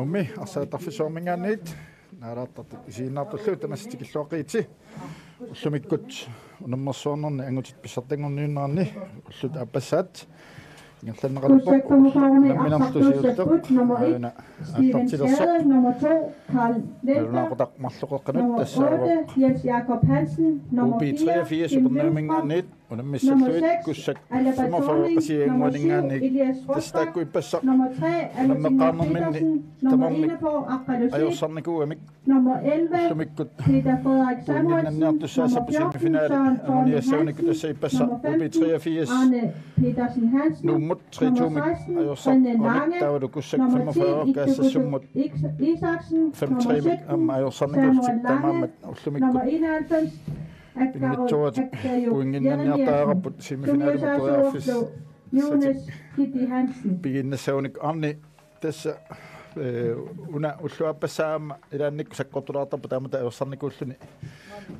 nummi arsaattarfisoormingaanniit naalaartartik isiinnaartullu tamastikilluaqiiti ullumikkut unammersuornerni angutit pissartangorniunnerni ullut appassaat ingerlanneqaluppo namminartusiulteq auna attartilersoq alunaaqutaq marluqeqqanut tassaavo ubi 83 supernaamingaanniit unammissalluit kussak 45 qasiangualingaannik tastakku ippassaq unammeqqaarnerminni tamarnik ajorsornikuamik ullumikkut uinginnanniartussaasappu semifinaali amniassaunikku tassa ippassaq ubi 83 nummut 3-2 ajorsornik taavalu kussak 45 kaassassumut 5-3 amma ajorsornikultik tamaammat ullumikkut Pinnitsuatik puinginnanniartaaqarput semifinaalimuttoriarfis piginnasaunik arni tassa una ulluappassaama ilaannikku sakkortulaartarpu taamata ajorsarnikuulluni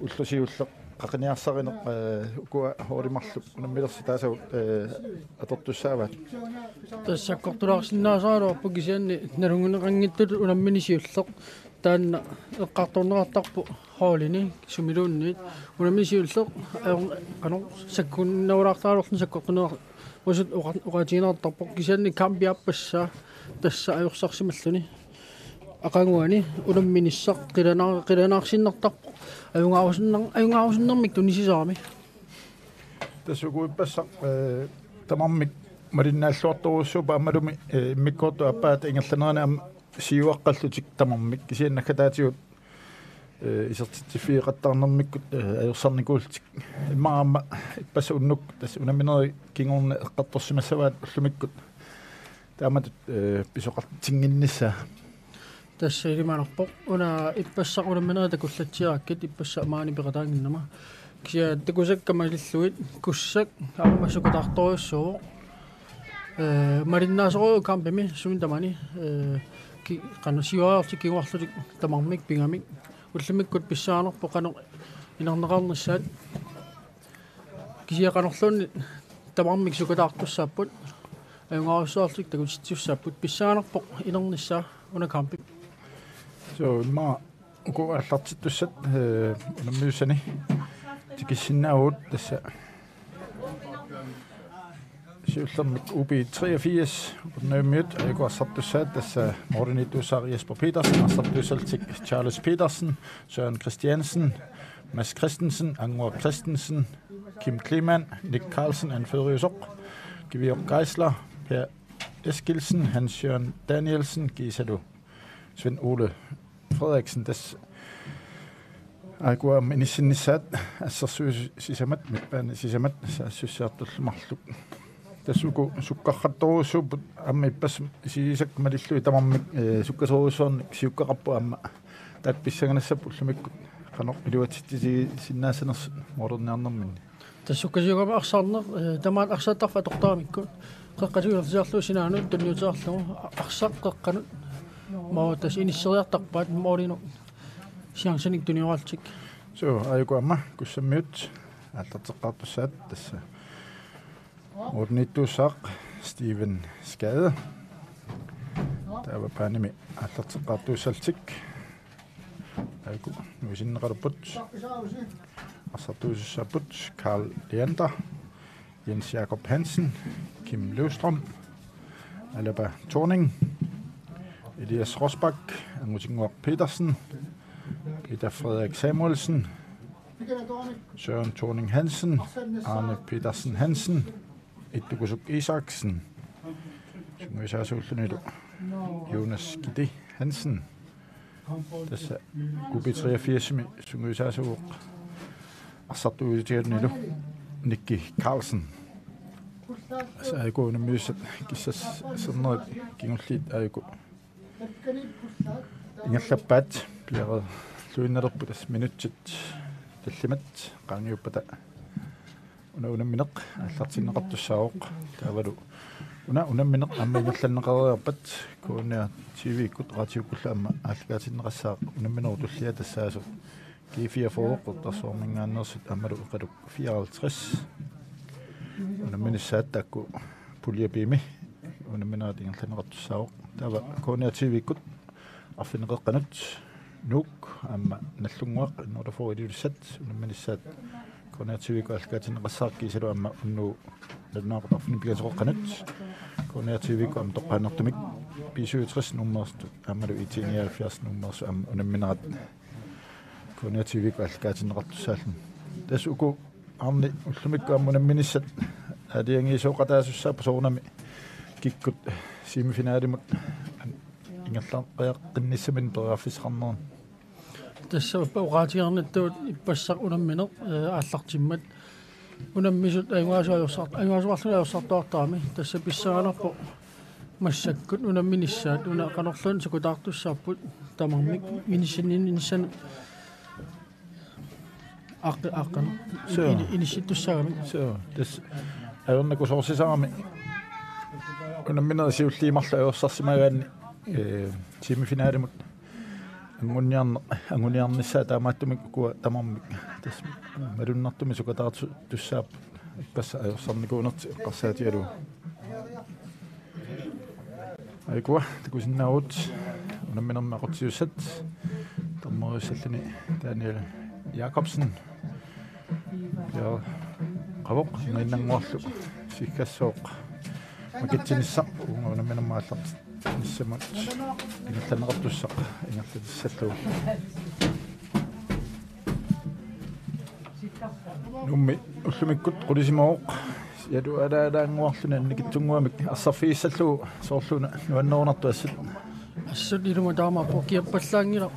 ullusiulleq qaqiniarsarineq ukua hoorimarlu unammilersi taasau atortussaavaat tassakkortulaarsinnaasaaruarpu kisianni nalunguneqangittut unamminisiulleq taanna eqqartornerartarpu hoolini sumiluunniit unamisiulleq qano sakkunnaulaartaalorni sakkortunerar usut uqatiinartarpu kisianni kampiappassa tassa ajorsaarsimalluni aqanguani unamminissaq qilanaarsinnartarpu ajungaarusinnermik tunisisaami tassukuippassaq tamarmik malinnaаллуartoruussupa ammalumi immikortu appaat ingerlanerani am siuaqqallutik tamarmik kisiannakataatigut isertifiiqattarnermikkut ajorsarnikuultik immaramma ippassa unnuk tas unammineri kingorne eqqartorsimassavaat ullumikkut taamatut pisoqartinginnissa tassa ilimanerpoq una ippassaq unammineri takullatsiarakkit ipassa maani piqataanginnama kisia takusakkamalilluit kussak aammassuqatartoriussuu marinnaasoro kampimi sumintamani qano siuaartik kiguarlutik tamarmik pingamik ullumikkut pissaanerpo qano inerneqarnissaat kisiaqanorlunni tamarmik sukataartussaapput ajungaarussaarsik takutsiussaapput pissaanerpo inernissaa una kampi so ma uku allartittussat unammiussani tikissinnaavut tassa siullermik ubi 83 unammiut aikuarsartussaat tassa moordinituussaar Jesper Petersen arsartuussaltik Charles Petersen Søren Christiansen Mads Christensen Angor Christensen Kim Klemann Nick Carlsen Anne Føderiusoq Georg Geisler Per Eskilsen Hans Jørgen Danielsen Giselu Svend Ole Frederiksen das aigua minissinnissaat assarsuusisamat mitpaani sisamat saassussiartullumarluk tassuku sukkarrattoruussuuput amma ippas sisak malillui tamarmik sukkasoruussuarnik siukkaqarpu amma taat pissanganassappu ullumikkut qanoq iluatittisi sinnaasanersu moderniarnerminni tassukkasiugama arsaarner tamaat arsaattarfa tortaamikku qeqqasuulersiarluu sinaanut tunniutaarlugu arsaq qeqqanut maa tas inisseriartarpaat moorinu siangsanik tunioraltik so aigua amma kussammiut аллартеққартуссаат тасса орнитуусаақ Steven Skade таава паними аллартеққартуссалтик айку нуисиннеқалуппут арсартуусааппут Carl Leander Jens Jakob Hansen Kim Løvstrøm Alaba Thorning Elias Rosbach Angusingor Petersen Peter Frederik Samuelsen Søren Thorning Hansen Arne Petersen Hansen Ittukusuk Isaksen Sunguisaasulluниlu Jonas Gide Hansen tässä Kubi 83 Sunguisaasuuq Arsartuutiarnilu Nikki Carlsen aiku nammiussat kissas sernerit kingulliit aiku ingerlappaat piaret luinnalerpu tas minutsit tallimat qaangiuppata unammineq аллартиннеқартуссаавоқ таавалу унамминеқ амма инерланнеқариарпат кууниа TV-иккут ратиуккулла амма ааллаатиннеқассаа унамминеру туллиа тассаасу G4 тарсуормингааннерсут аммалу эқалук 54 унамминиссаат таакку пулиапими унамминерат ингерланеқартуссаавоқ таава кууниа TV-иккут arfineqeqqanut nuuk amma nallunguaq innuuta foridilsat unammanissat konertiviku alkaatineqassarkiisalu amma unnu nannaaqut arfinipigasoqeqqanut konertiviku am toqqanertumik 67 nummerstu ammalu 79 nummersu am unamminerat konertiviku alkaatineqartussaallun tasuku arni ullumikku ammunamminissat adiangiisuoqataasussaapu soornami kikkut semifinaalimut ingerlaaqqiaqqinnисsamин периарфисqarnerun тасса уqaatigarnattuut иппассақ унамминеқ ааллартиммат унаммисут аюасуарлунаавсартуартаами тасса писсагалерпо массаккут унамминиссаат уна канерлуун сукутаартуссаарпут тамармик инисинниниссана аққан иниситтуссаагами so this аернакусоорсисаарами унамминера сиуллиимарлу аерсарсимагаанни семифинааlimut ангуниарнissaa таамааттумик куа тамармик тас малуннартуми сукатаарту туссаап иппасса аерсарникуунерти эққарсаатигалу айкуа такусиннаавут унамминермақутсиуссат таммориссаллуни Daniel Jacobsen ja qavoq nginnanguarlu sikkassooq makitsinissa unamminammaallart nissamat ingerlaneqartussaq ingerlatissallu nummi ullumikkut qulisimooq yadu alaalaanguarluna annikitsunguamik assarfiissallu soorluna nuannoornartu assut iluma taamappo kiappallaangila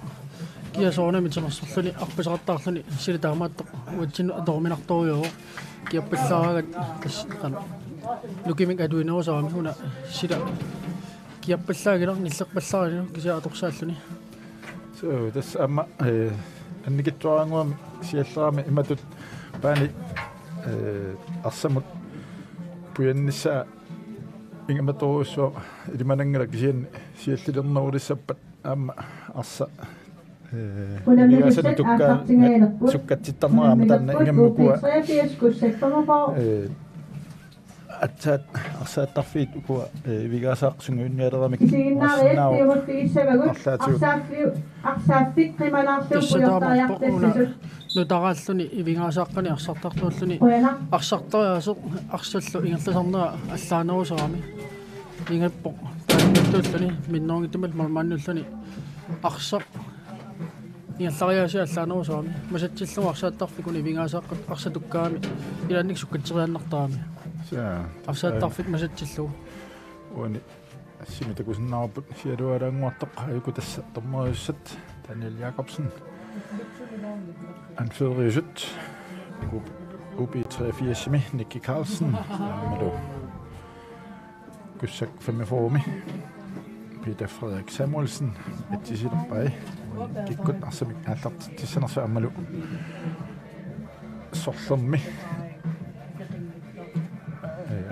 kiasoornami tamerserluni arpasaqartaarluni silitaamaattoq uatsinu adorminartoriuo kiappallaaragat tassqana lukimik aduinerusaami huna sila kiappallaagilaq nilleqpallaarinu kisia atorsaalluni so das amma annikittuaranguami sialleraami imatut paani arsamut puyannissaa ingamatorussuo ilimanangala kisianni siallilernerulissappat amma arsa Vigasen tukkaa sukkatittarneraama tanna ingammukua atsaat arsaattarfiit ukua vigasaaqsunguunnialeramik arsinnaau arsaattik qimanarlupuyortariartassusut nutaraalluni ivingaasaaqqani arsartartuulluni arsartariasoq arsallu ingerlasarnera allaanerusarami ingappo taannulluni minnoorngittumal marmannulluni arsaq иаллариаси аллааnerусуами масатсиллугу арсааттарфикуни вингаасааққат арсатуккаами иланник суккатсерианнартаами арсааттарфик масатсиллугу уани ассимитакусиннаарпут сиалуалаангуартақ аюку тасса тормориуссат Daniel Jacobsen anføreriusut UB83 Nicky Carlsen ammalu kussak 45 Peter Frederik Samuelsen atisilerpai kikkut arsamik aallart tissanersu ammalu sorlermi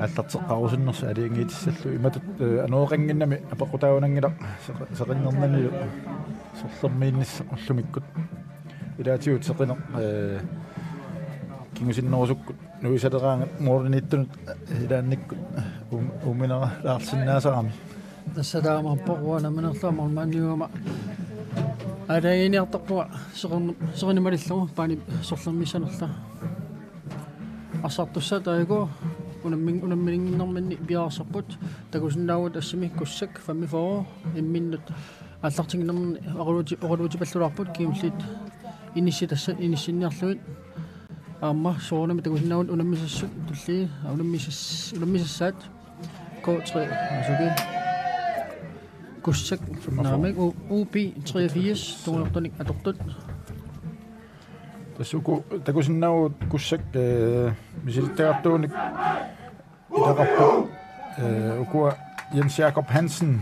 ааллартеққарусиннерсу алиангиитиссаллу иматут анооқангиннами апеқутаунангилақ сеқиннернани сорлермииннисса уллумиккут илаатигут сеқинеқ кингусиннерусуккут нуисалераангат муорниттунут илаанниккут уминера лаарсиннаасарами тассалаамарпо уанаминерлаамар маанниуама адаиниартарпуа сеқинималиллугу паани сорлермиссанерла ассартуссатаиго унаммингиннэрманни пиаарсарпут такусиннаавут ассими куссак фаммифоо имминнут аллартингиннэрни орулутипаллулаарпут киуллит иниссинниарлуит аама соонами такусиннаавут унаммисассут тулли унаммисассаат коотри асуги куссак наамик UB83 туунертоник атортут тасуку такусиннаавут куссак мисилиттагартууник илақарпу укуа Jens Jakob Hansen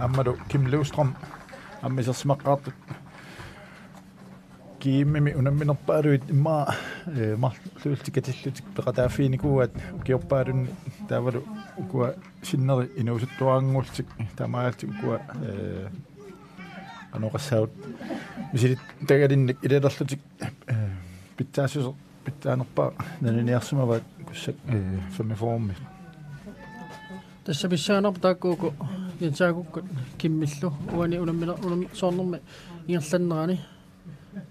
аммалу Kim Løvstrøm аммисерсимаққаартут кииммими унамминерпаалуит имма марлуултикатиллутик пеқатааффиникууат укиорпаалун таавалу укуа синнери инуусуттуаангуултик тамаалтик укуа аноқассаут мисилит тагалинник илалерлутик питтаасусо питтаанерпаа наниниарсумаваат куссак фамиформи тассаписсаанерп тааккууку ятаагуккут киммиллу уани унаммила соорнерми ингерланнерани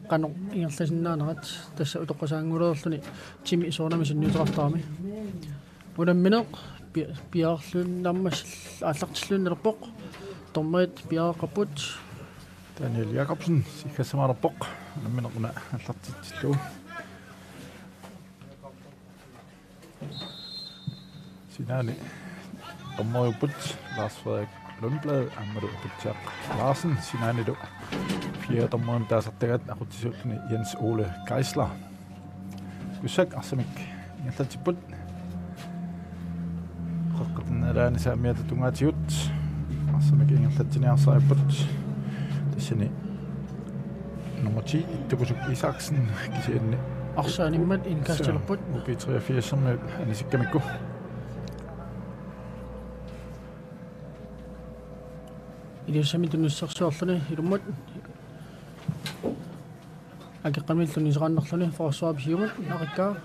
qanu ingerlasinnaanaqat tassa utoqqasaanguleerluni timi soornami sinniuteqartaami unammineq piaarluunnaammas ааллартиллууннерпоқ тормаит пиааққаппут Daniel Jacobsen sikkasamаарpoq unammineqna аллартитсиллуу Sinani Tommoyuput Lars Frederik Lundblad Amadu Butjak Larsen Sinani du Fjerde dommoen der sattagat aqutisulluni Jens Ole Geisler Kusak arsamik ingertatiput qoqqarnalaani saamiata tungaatigut arsamik ingertatiniarsaiput tassini nummer 10 Ittukusuk Isaksen kisianni арсааниммат инкаасталерпут UB83 анисиккамикку илиссами тунниссарсуарлуни илуммат акеққамиллуни исеқарнерлуни форсуап хиумат нақиккаа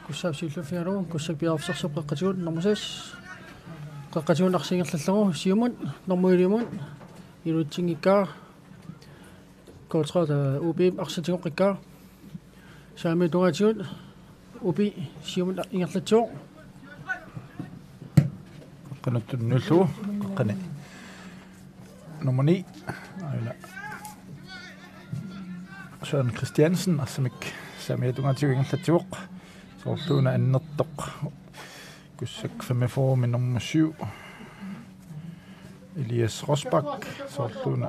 куссаапсиуллуффиалугу куссак пиарфсерсуп қеққатигут нормусас қеққатигун арсингерлаллагу сиумат нормуилиумат илутсингиккаа котрата уби арсатигоққиккаа саами тугаатигут уби сиумат ингерлатсоо qanuttunullu qani nummer 9 Søren Christiansen arsamik saamiatungaatigingerlativoq soorluuna annertoq kussak 45 min nummer 7 Elias Rosbach soorluuna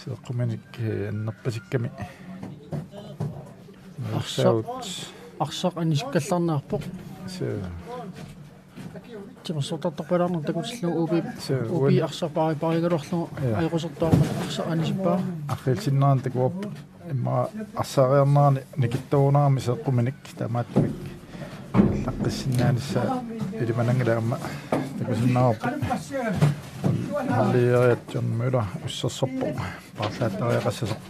seeqquminik annerpasikkami арсақ аниsikkallarnaarpoq тимерсортартарпалаарнер такутиллу уби арсапари паригалуарлу айқусертаормат арса анисиппаа аққилсиннаан такуап имма арсаариарнаарни никиттуунаарми сеққуминик таамааттамик лаққиссиннаанисса илиманангилаама такусиннаарпа халлиариат John Møller уссерсорпо парлааттариақассасоқ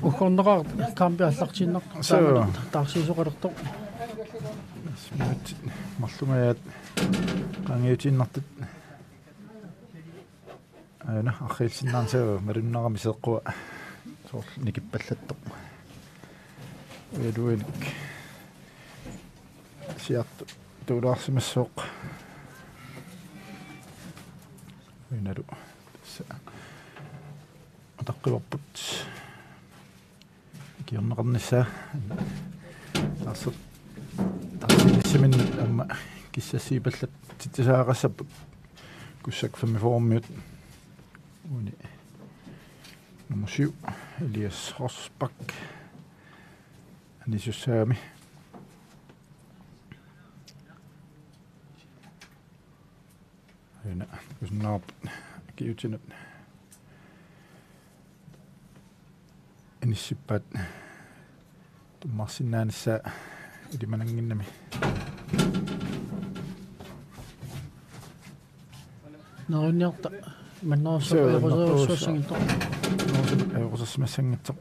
ухорнераар кампиаллартиннақ таарсисоқалерто марлумаят qangiutinnartut аана архилсиннаансаа мариннарами сеққуа соор никиппаллаттоқ эдуиник сиарту тулаарсимассооқ инару атаққиварпут киорнеқарниссаа таасса тассимин амма киссасиипаллат титсаагаассаппут куссак 45 уни nummer 7 Elias Rosbach анисуссаами ена куснаар киутинат эниссиппат туммарсиннаанissaa илиманангиннами нарунниарта маннерсуусангитто айорсмассангитсеқ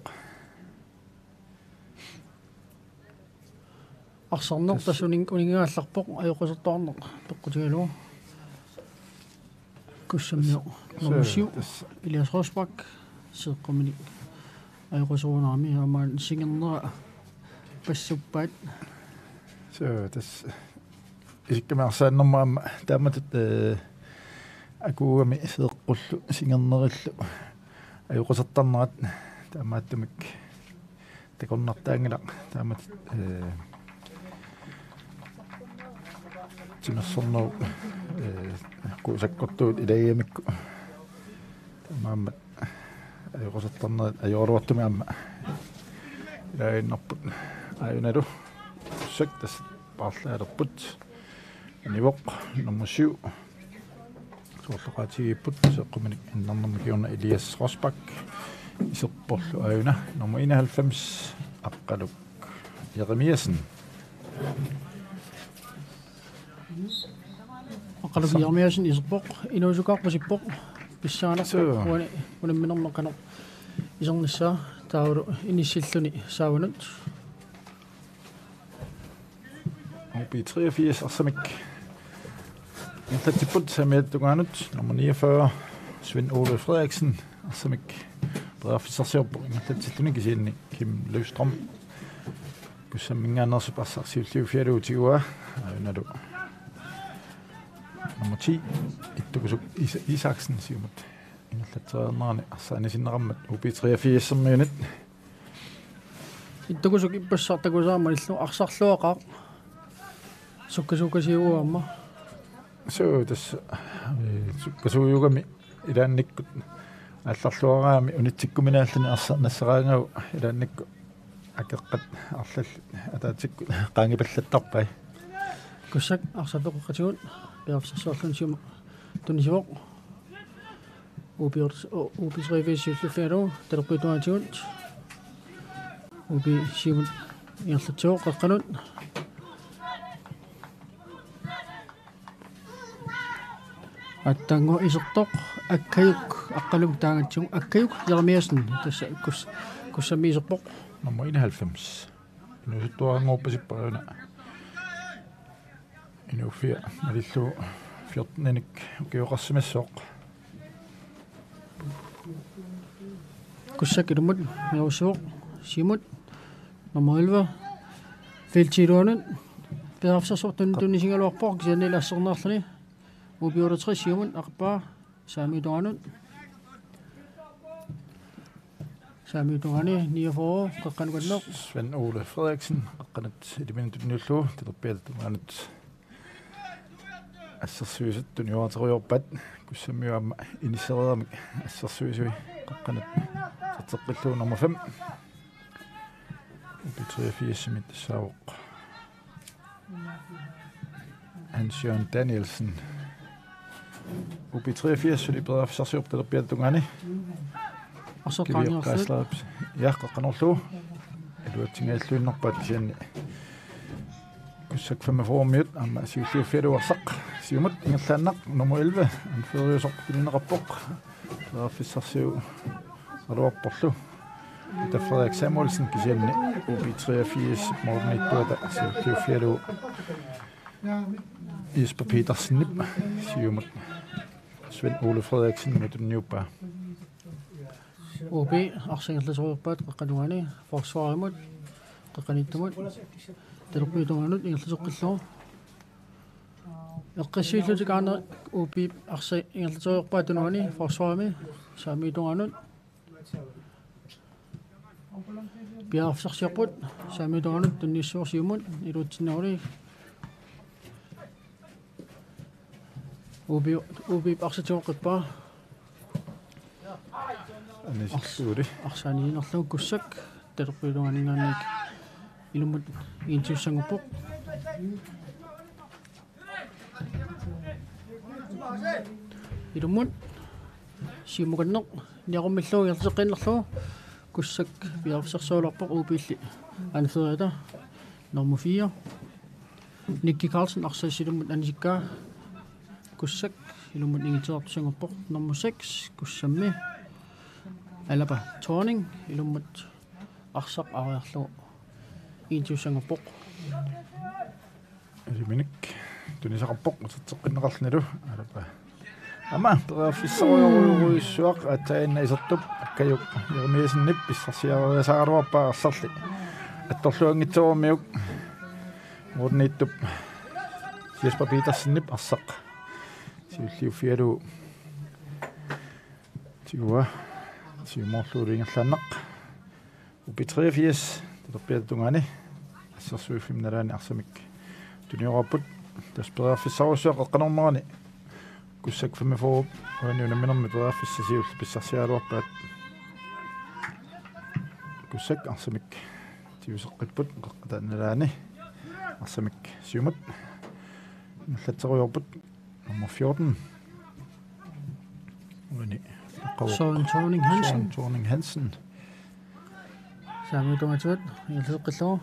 арсарнертасунин унингаалларпоқ айоқусертоорнеқ пеққутигалугу куссаммио номсиу Elias Rosbach сеққумини айоқусуунаарми амаан сингернера пассуппаат så das иккамаарсааннэрмаама тааматут акуугами сеэққуллу сингернериллу аюқусертарнерат таамааттумик такорнартаангила тааматут тимассорнеру куусаккортуут илагиамикку таамааммат аюқусертарнерат ajorluartumi аама илагииннарпут аюналу søgtes parlaalerput nivoq nummer 7 soorluqaatigiipput seqquminik innarnermikiuna Elias Rosbach iserporlu ajuna nummer 91 aqqaluk Jeremiasen aqqaluk Jeremiasen iserpoq inuusukaarpasippoq pissaanarpu unamminerneqano isernissa taulu inissilluni saavunut UB83 arsamik Intatiput samiattugaanut nummer 49 Svend Ole Frederiksen assamik Brafisarsiorpu intatituni kisiinni Kim Løvstrøm kussammingaannersuparsarsiulliufialuutiua ajunalu nummer 10 ittukusuk Isaksen siumut inallatseernerani arsaanisinnerammat UB83 sermiunit ittukusuk ippassartakusaama illu arsarluaqaq sukkasukasiuuamma so tässä sukkasuujugami ilaannikkut алларлуараами унитсиккуминааллани арсарнассараангау илаанникку акеққат арлал атаатикку qaangipallатtarpai kussak arsapеққатигут пиарсарсуарлун сиума тунисивоқ убисревисиуллуфиалу талерпитуатигут уби сиумут иарлатсоо қаққанут аттанго исертоқ аккаюк аққалук таангатсуг аккаюк Jeremiasen тасса куссамиисерпоқ nummer 91 инусуттуарангууппасиппаруна инуфиа малиллу 14-ник укиоқарсимассооқ куссакилумут миусуоқ симут nummer 11 филтируанут пеарсасортун тунисингалуарпоқ кисианилаассернерлани убиуратри сиумут ақпаа саамитуанут саамитуани 49 қаққануканнеқ Svend Ole Frederiksen qaqqanat iliminutuniullu tilerpiattumaanut ассерсуисаттун юатериорпат куссаммиуамма инисериермик ассерсуисуи qaqqanat тертеққиллуу nummer 5 UB83 тассаавоқ Hans-Jørgen Danielsen UB83 сулиперафсарсиорп талерпиаттунгаани асоққаниарлут яаққаққанерлуу алуатсингааллуиннерпаат кисианни куссак 45 амма сиуллиуффиалуарсақ сиумат ингерлааннақ nummer 11 анфериусоқ пилинеқарпоқ перафиссарсиу алуарпорлу Peter Frederik Samuelsen kisianni UB83 morgenittuata siulliuффиалу Jesper Petersen nip siumut Svend Ole Frederiksen mutunniuppa UB арсингерласориерпаат қаққануани форсваримут қаққаниттумут талерпитуанут ингерласоққиллуу эққиссииллутикаана UB арси ингерласориерпаатунуани форсварими саамитуанут пиарфсарсиарпут саамитуанут тунниссуорсиумут илуутсиннаули UB арсатиоққиппаа анисsuuri арсааниинерлуу куссак талерпилуанинаанник илумут интиуссангуппоқ илумут сиумуканнеқ ниаруммиллуу иертеққиннерлуу куссак пиарфсарсууларпоқ UB-илли анфериата nummer 4 Nicky Carlsen арсаасилумут анисиккаа kussak ilumut ingiteertusanguppoq nummer 6 kussammi alapa Torning ilumut arsaq ariarlu intiussanguppoq элиминик тунисақарпоқ утертеққиннеқарлнаlu алапа ама перафиссаруйоруйуссуақ атаинна исертуп аккаюк Jeremiasen писсарсиариасааруарпаа арсарли атторлуангитсуармиук морниттуп Jesper Petersen арсақ сиуллиуффиалу тиуа сиуморлуулингерлааннақ UB83 талерпиаттунгаани ассерсуиффимналаани арсамик туниораппут тасперафиссарусуақ эққанормарани куссак 45 уаниунамминерми перафиссасиулли писсарсиалуарпаат куссак арсамик тиусеққиппут қаққатааналаани арсамик сиумат наллатсеруйорпут nummer 14 уани Søren Thorning Hansen саамитуатуат ингерлеққиллуу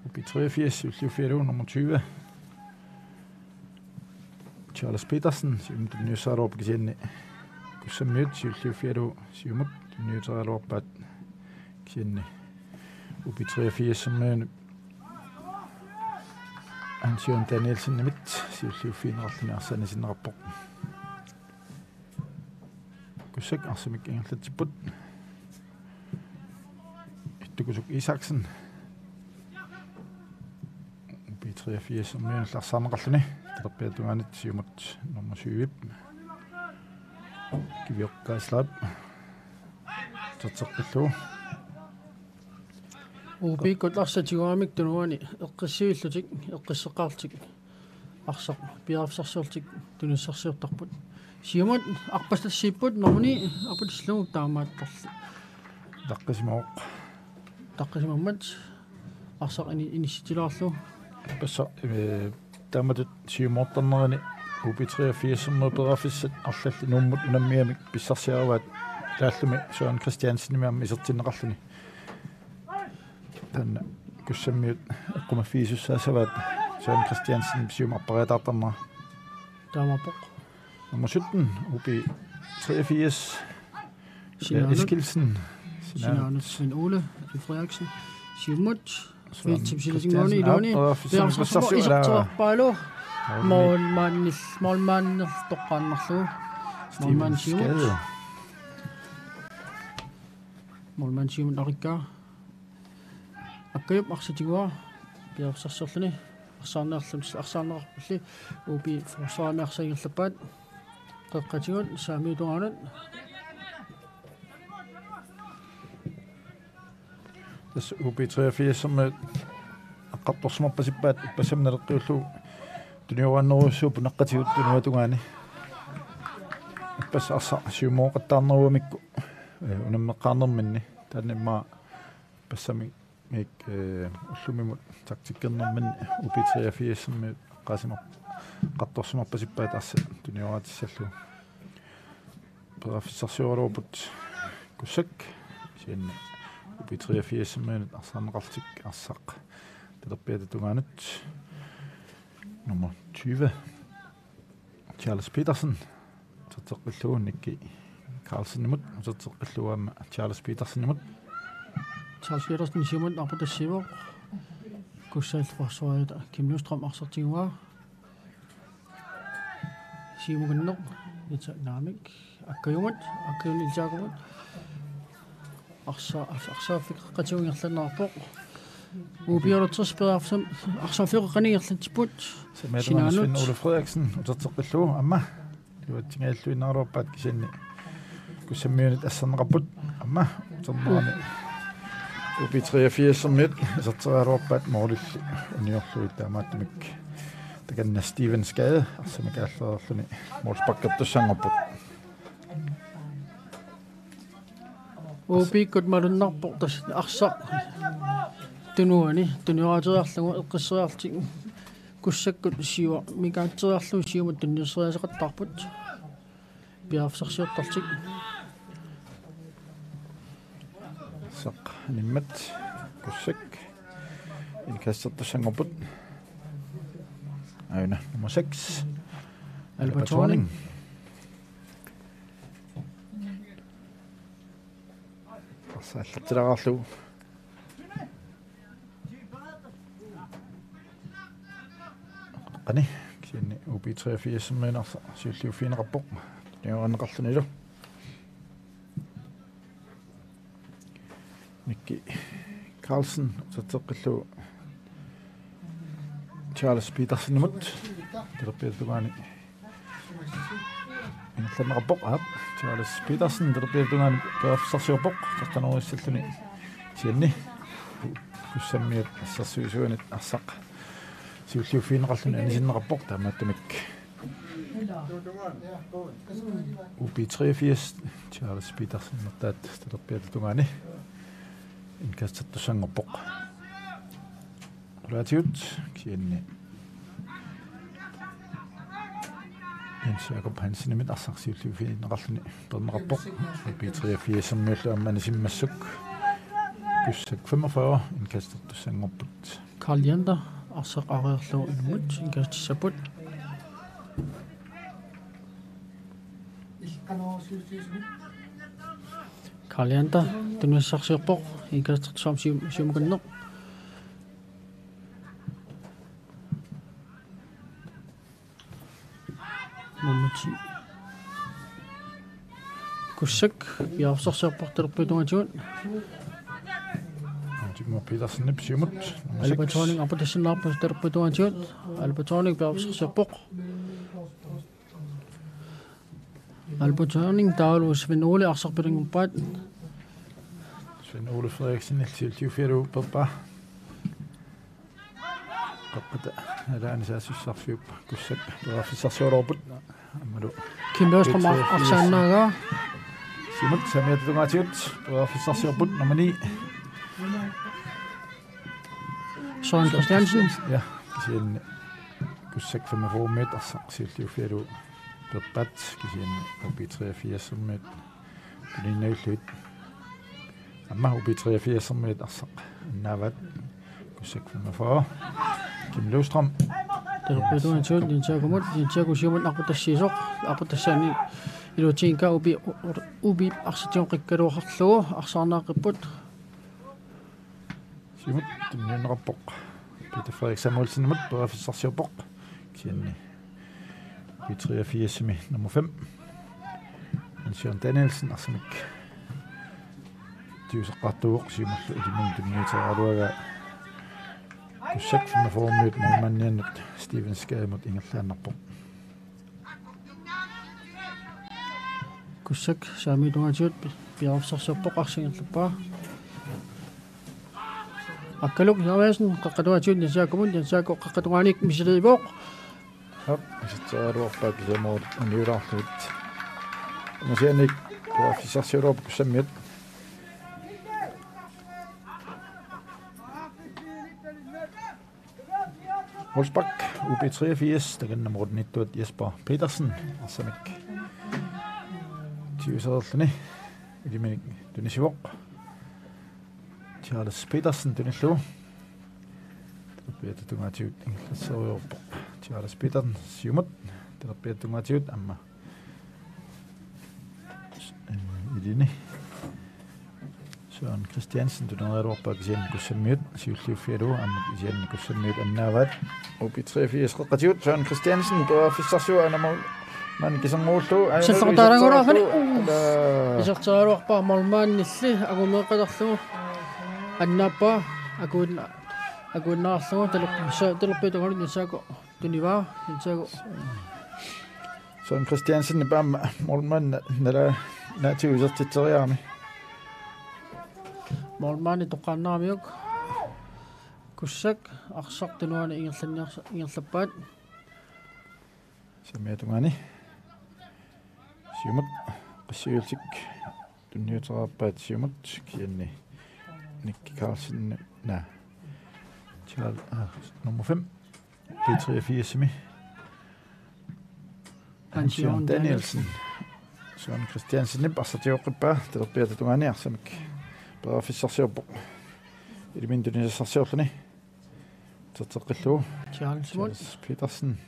UB83 сиуллиуффиалу nummer 20 Charles Petersen siumtunniussaaruup kisianni kussammiut siulliuффиалу siumut tunniuterialuarpaat kisianni UB83 semmaanu Hans-Jørgen Danielsen nimit siulliuffiineralluni arsaanisinnerappoq kussak arsamik ingerlatsiput ittukusuk Isaksen B83 ummiunallarsaarneqarluni talerpiatugaanit siumut nummer 7 kiviorkaaslap tatseqqilluu Ubiikut arsatiguamik tunuani eqqissivillutik eqqisseqaartik arsaq piarafsarsuultik tunussarsiortarput siumut arpastassiipput normuni arputisluguk taamaattarli taqqisimaammat arsaq inissitilaarlu passa taamatut siumortarnerani UB83 perafissat arlalli nuummut unammiamik pissarsiaruat laallumi Søren Christiansen nimiam isertinneqarluni tanna kussammiut eqqumaffiisussaasavaat Søren Christiansen sium apparaataartarnera taamappoq nummer 17 UB83 Eskilsen Sinanut Svend Ole Frederiksen siumut Vitsimsilingoni iloni piarafsarsuulisartarpaalo målmand toqqaannarlu målmand siumut målmand siumut arikkaa akkayup arsatiguaa piarafsarsorluni арсаарнеқарпулли уби форсаамиарсагерлаппаат қеққатигут саамиутугаанут тас UB83 сумме аққарторсумарпасиппаат пассамналеққиуллу туниуааннеруссуу пунаққатигут тунуатугаани пасса арса сиумооқаттаарнеруамикку унаммеққарнерминни тааннимаа пассами мик уллумимут тактиккернэрмин UB83 qasima qattorsumarpasippaat arsa tunioraatissallu perafissarsiorluuput kussak sianni UB83 arsaarneqartik arsaq talerpiatatugaanut nummer 20 Charles Petersen tatseqqilluun nikki Carlsen nimut tatseqqilluaama Charles Petersen nimut Charles Petersen siumut arputassiivoq kussaalluarsuajata Kim Nystrøm arsartiguaa siumuganneq ita naamik akkayumat ilsaagumat arsaaffiqqatigungerlannerpoq ubioruters perafsam arsaaffiqqanigerlatiput sinanut Ole Frederiksen uterteqqilluu amma liuattingaalluinaaruappaat kisanni kussammiunit assarneqarput amma uternerani UB83 iserterialuarpaat moorlilli uniorluit taamaattumik takanna Steven Skade arsamikaallererluni moorspakkertussangerput ubiikkut malunnarpoq tas arsaq tunuani tunioraateriarlugu eqqisseriartik kussakkut siua mikaateriarlu siumut tunniusseriaseqattarput piarafsarsiortartik saq nimmat kussak inkassertussangerput aina nummer 6 Albert Thorning arsaallatilararlu qani kianni UB83 meenarsa siulliuffiineqarpoq niuanneqarlunilu nikki Carlsen tatseqqillu Charles Petersen nimut talerpiatugaani ingerlanneqarpoq aap Charles Petersen talerpiatugaani perafsarsiorpoq tartaneruissalluni sianni kussammiat assarsuisuanit arsaq siulliuffiineqarluni anisinneqarpoq taamaattumik UB83 Charles Petersen mertaat talerpiatugaani inkassertussangerpoq Ulatiut kianni Jens Jakob Hansen nimit arsarsiulliuffiineqarluni perneqarpoq UB83 sammiullu ammanisimmassuk kussak 45 inkassertussangerput Karl Jander arsaq ariarlu inmut inkastissaput Karl Jander tunussarsiorpoq inkassertussaam siumuganneq nummer 10 kussak biarsorserportelerpituatiun Timo Petersen nip siumut albatooning apatasinnaarpasterpituatiut albatooning biarsorserpoq albatooning taalus Svend Ole arsarpilingumpaat Svend Ole Frederiksen iltiultiufialu perpa qaqqata alaani saassarfiup kussak biarfissarsiororput ammalu Kim Løvstrøm arsaannaagaa Simut samiatungaatiut biarfissarsiorput nummer 9 Søren Christiansen. Ja, kisiin kussak 45 meter siltiufialu perpat kisiin ubi 83 meter tuninnaullut amma ubi 83 meter navat kussak 45 Kim Løvstrøm terpituatiut dintiakusiumut arpatassiisoq arpatassani ilutinka ubi arsatiunqikkaluuqarlugu arsaarnaaqipput Simut tunniunnerappoq Peter Frederik Samuelsen mut biarfissarsiorpoq kisiinni ubi 83 nummer 5 Søren Danielsen arsanik tiuseqqartuuq simullu ilimun tunniuteraaluaga kussak 45 meter målmandniannut Steven Skademut ingerlaannarpoq kussak saamitungaatiut biarfissarsiorpoq arsingerluppaa akkaluk yawaasin qaqqatuatiut nisaakumun nisaaku qaqqatuaanik misiliivoq Hop, isitseraaluarpaat kisamoot uniulaarlut masianik biarfissarsiorpoq kussammiat Wolfsbak, UB83, der kan Morten Nittuat Jesper Petersen, arsanik tiusererluni iliminik tunisivoq Charles Petersen tunillu terpiatungaatiut inglasseriorpoq Charles Petersen siumut terpiatungaatiut amma ilini Søren Christiansen tuneraaluarpaak isian kussammiut siulliuffialu amma isian kussammiut annaavat UB83 qaqqatiut Søren Christiansen biarfissarsiu anamau man kisanguullu саллартаарангураахани исертааруарпаа малмааннилли агумеэқалерлугу аннааппаа акууннаарлугу талерпитугани нисааку туниваа нисааку Søren Christiansen bam molman nala naatiusертитсериарми малмаани тоққарнаамиук куссак арсартунуани ингерлаппаат самиатунгани сиумут qassiultik tunniuterappaat siumut kianni Nicky Carlsen na Charles nummer 5 B83 Søren Danielsen Søren Christiansen nipparsatiuqippa terpiatatungani arsamik biarfissarsiorpoq ilimin tunisarsiorluni terteqqillu Charles Petersen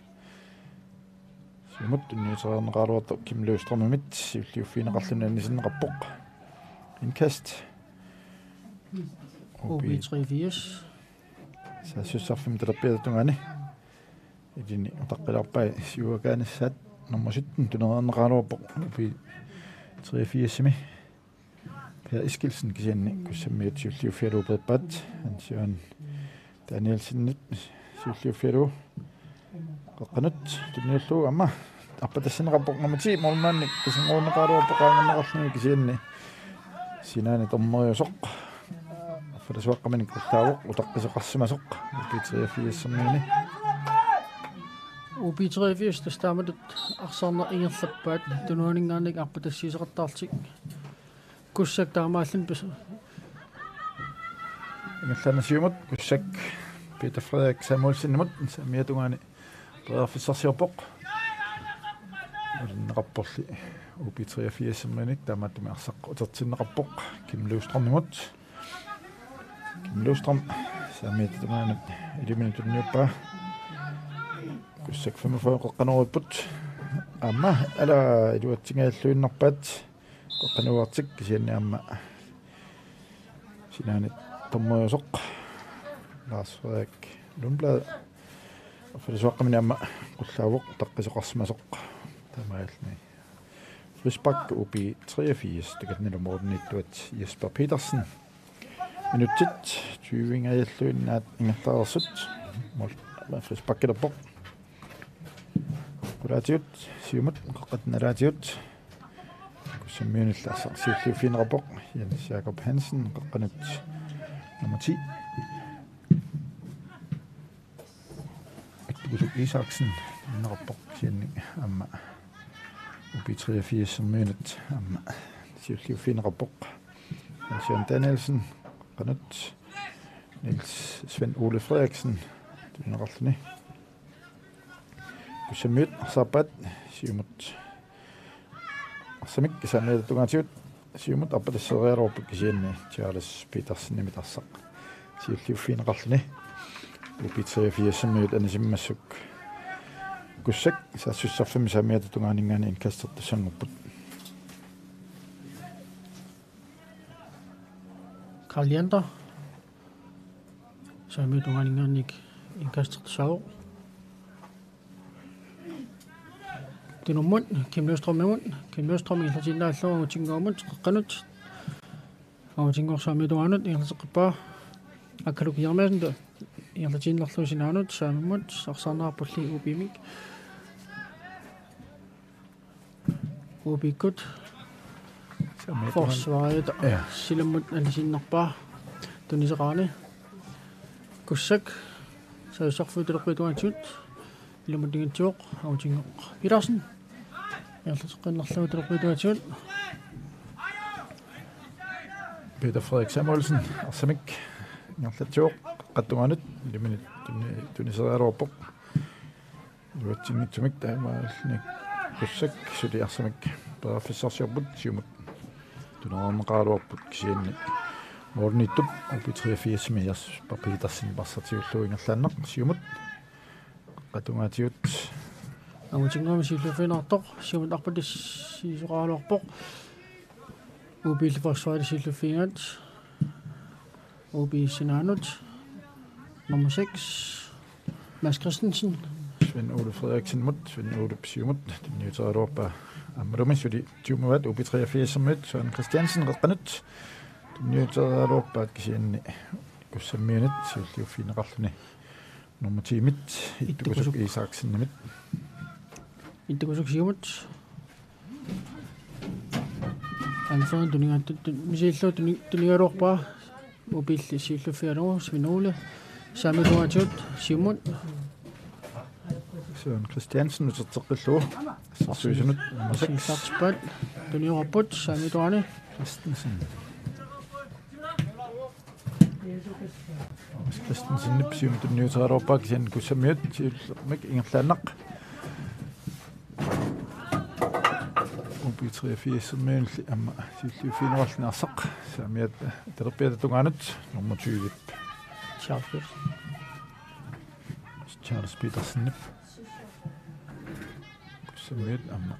Simut tunniutererneqaaluartu Kim Løvstrøm siulliuffiineqarluna nisinneqarpoq inkast OB83 saassarfim terpiatatungani ilini utaqqilarpai siuakaanissat nummer 17 tunererneqaaluarpoq OB83 Per Eskilsen kisianni kussammiut siulliuffialu perpat Søren Danielsen siulliuffialu qaqqanut tunniullu amma arpatassinneqarpoq nummer 10 molmaannik kisanguunneqaaluarpoq qaangerneqarluni kisianni sinaani tormeriusoq фарисуаққаманик уллаавоқ утаққисеқарсимасоқ UB83-сэрмини UB83 тастааматут арсаарнер ингерлаппаат тунуанингаарник арпатассисеқартаартик куссак таамааллин пис ингерланасиумут куссак Peter Frederik Samuelsen самиатунгаани биарфissarsiorpoq нераппорли UB83-сэрминик таамааттуми арсақ утертиннеқарпоқ Kim Løvstrøm Kim Løvstrøm самиатунгаанат илиминутунниуппаа куссак 45 қоққанеруиппут амма ала илуатсингааллуиннарпаат қоққануартик кисианни амма синаани томмоосоқ Lars Frederik Lundblad og for det så kommer nemma kullaavuk taqqisоqarsimasoq Tamaalni. Frisbak ubi 83, tekatnilo mornittuat Jesper Petersen. Minutit 20 ajalluinnaat ingertaarsut. Frisbakket op. Kulaatiut, siumut, qaqqatnalaatiut. Kussammiunillarsa siulluufiinerapoq Jens Jakob Hansen qaqqanut nummer 10. Aktusuk Isaksen inerapoq sianni amma ubi 83 minut amma siulluufiinerapoq Søren Danielsen qaqqanut Niels Svend Ole Frederiksen tuinerarluni kussammiut arsaappaat siumut Samik sanne tungatsiut siumut appatassereeruuppi kisianni Charles Petersen nimitarsaq siulliuffiineqarluni ubi 83 minut anisimmassuk kussak sassussarfimi saamiata tungaaningaani inkassertussanngupпут Karl Jander saami tungaaningaannik inkassertussaau Tinummun Kim Løstrøm ilatinnaallugu tinguumut qaqqanut tinguorsaamiituanut ilatiqqipaa akkaluk Jermasen ilatinnarluusinaanut saamimmut arsarnaarpulli upimik upikut forsvaret silammut alisinnarpaa tuniseraani kussak sausarfuutuleqituatut ilamuttingitsuoq autingoq Petersen Erlutsuqinnerluutuleqituatut Peter Frederik Samuelsen arsamik ngerlatsuoq qattunganut liminit tuniseraeruarpoq luatsingitsumik taamaalnik kussak suli arsamik peraffissarsiorput siumut tunerarneqaaluarput kisianni mornittup ubi 83 mias Petersen passatiulluingerlaanneq siumut qatungaatiut amutingaami siullufiinartoq siumut arpatis siisuqaaluarpoq ubiilliforsvaali siullufiingat ubi sinaanut nummer 6 Mads Christensen Svend Ole Frederiksen mut Svend Ole siumut nyutereeruarpa ammalumisuli tiumuat ubi 83 minut Søren Christiansen qaqqanut nyutereeruarpaat kisianni kussammiunat siullufiineqarluni nummer 10 mit Ittukusuk Isaksen nimit Ittukusuk siumut Anfaan tuningattut misillu tunigaruarpaa ubilli siullufialugu Svend Ole saamituatut siumut Søren Christiansen uterteqqillugu sarsuisunut nummer 6 sartspat tuniorput saamituani Christensen nipsium tunniutereeruarpaak sian kussammiut siullermik ingerlaannaq ubi 83 minulli amma siulluufiinerarlinarsaq saamiat terpiatatungaanut nummer 20 Charles Petersen nip kussammiut amma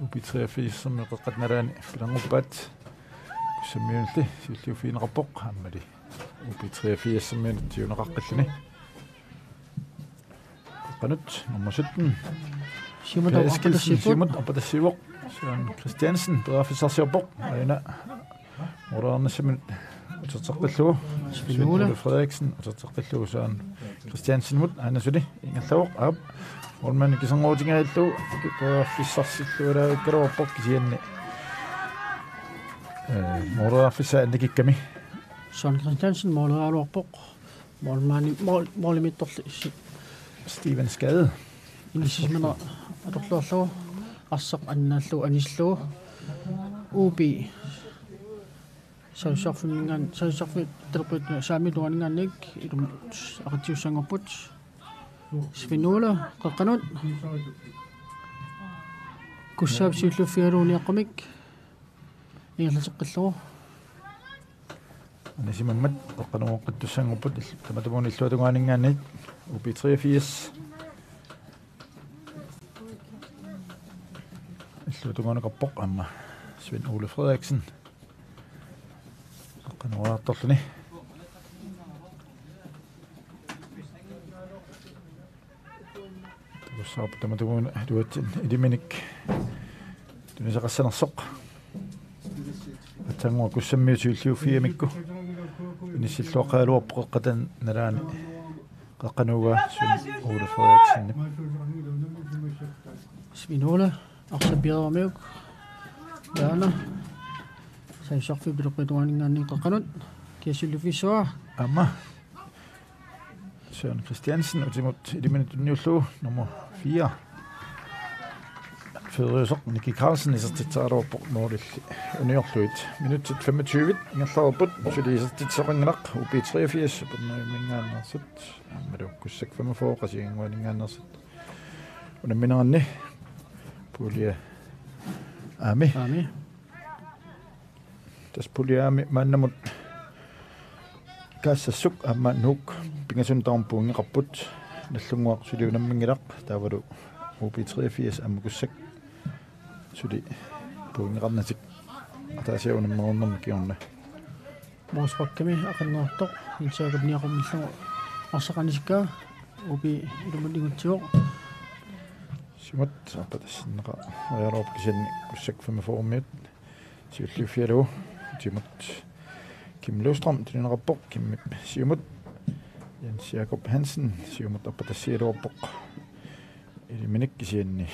ubi 83 meqeqqatnalaani pilanguppaat kussammiunalli siulluufiinerarpoq ammali ubi 83 minut tiuneqaqqilluni qaqqanut nummer 17 Simut apatassivoq Søren Christiansen peraffissarsiorpoq aina orarnissamut uterteqqillugu Svend Ole Frederiksen uterteqqillugu Søren Christiansen mut aanasuli ingerlavuq aap ormani kisanguutingaillu peraffissarsilluulaakkaruarpoq kisianni moraaffissa annakikkami Søren Christiansen måleraaluarpoq målimittorli Steven Skade inissismana atorluarlugu arsaq annaallugu anislugu ubi sausarfimmingaan telerput saamituaningaannik ilum aqatiussangorput Svend Ole qaqqanut kussaap siullufialuuniaqqamik ingerlateqqillugu Anisimammat qaqqanuoqqattussannguput tamatumuun illuatungaaninggaanniit ubi 83 illuatungaanaqarpoq amma Svend Ole Frederiksen qaqqanuartorluni saaputama duatsin iliminik tunisaqassanersoq atangua kussammiusiulliufiamikku inissilluaqaaluarpoq qatan nalaani qaqqanuuga sun Ole Frederiksen Svinola arsabiaramiuk daana saisarfi biloqituaningaanni qaqqanut kiasullufisoa amma Søren Christiansen utimut iliminutuniullu nummer 4 Føderøsoq Nicky Carlsen isartitsaarorpoq moorlilli uniorluit minutsit 25 ingallarput suliisartitsoqangnaq upi 83 punnaimmingaannersut ammalukkussak 45 qasiinguaningaannersut unammineranni pulia ami tas pulia ami maannamut kaassuk amma nuk pingasun taampuungeqarput nallunguaq suliunammingilaq taavalu upi 83 ammakussak suli puungeqarnatik ataasiaunammerunnermi kiorna moospakkami aqannertoq insaagapniaqumillugu arsaqanisikkaa upi ilumuligutsioq simat apatassinneqa ayarorp kisanni kussak 45 minut siulliuffialu timut Kim Løvstrøm trinnerappoq Kim siumut Jens Jakob Hansen siumut apatassialuarpoq iliminik kisianni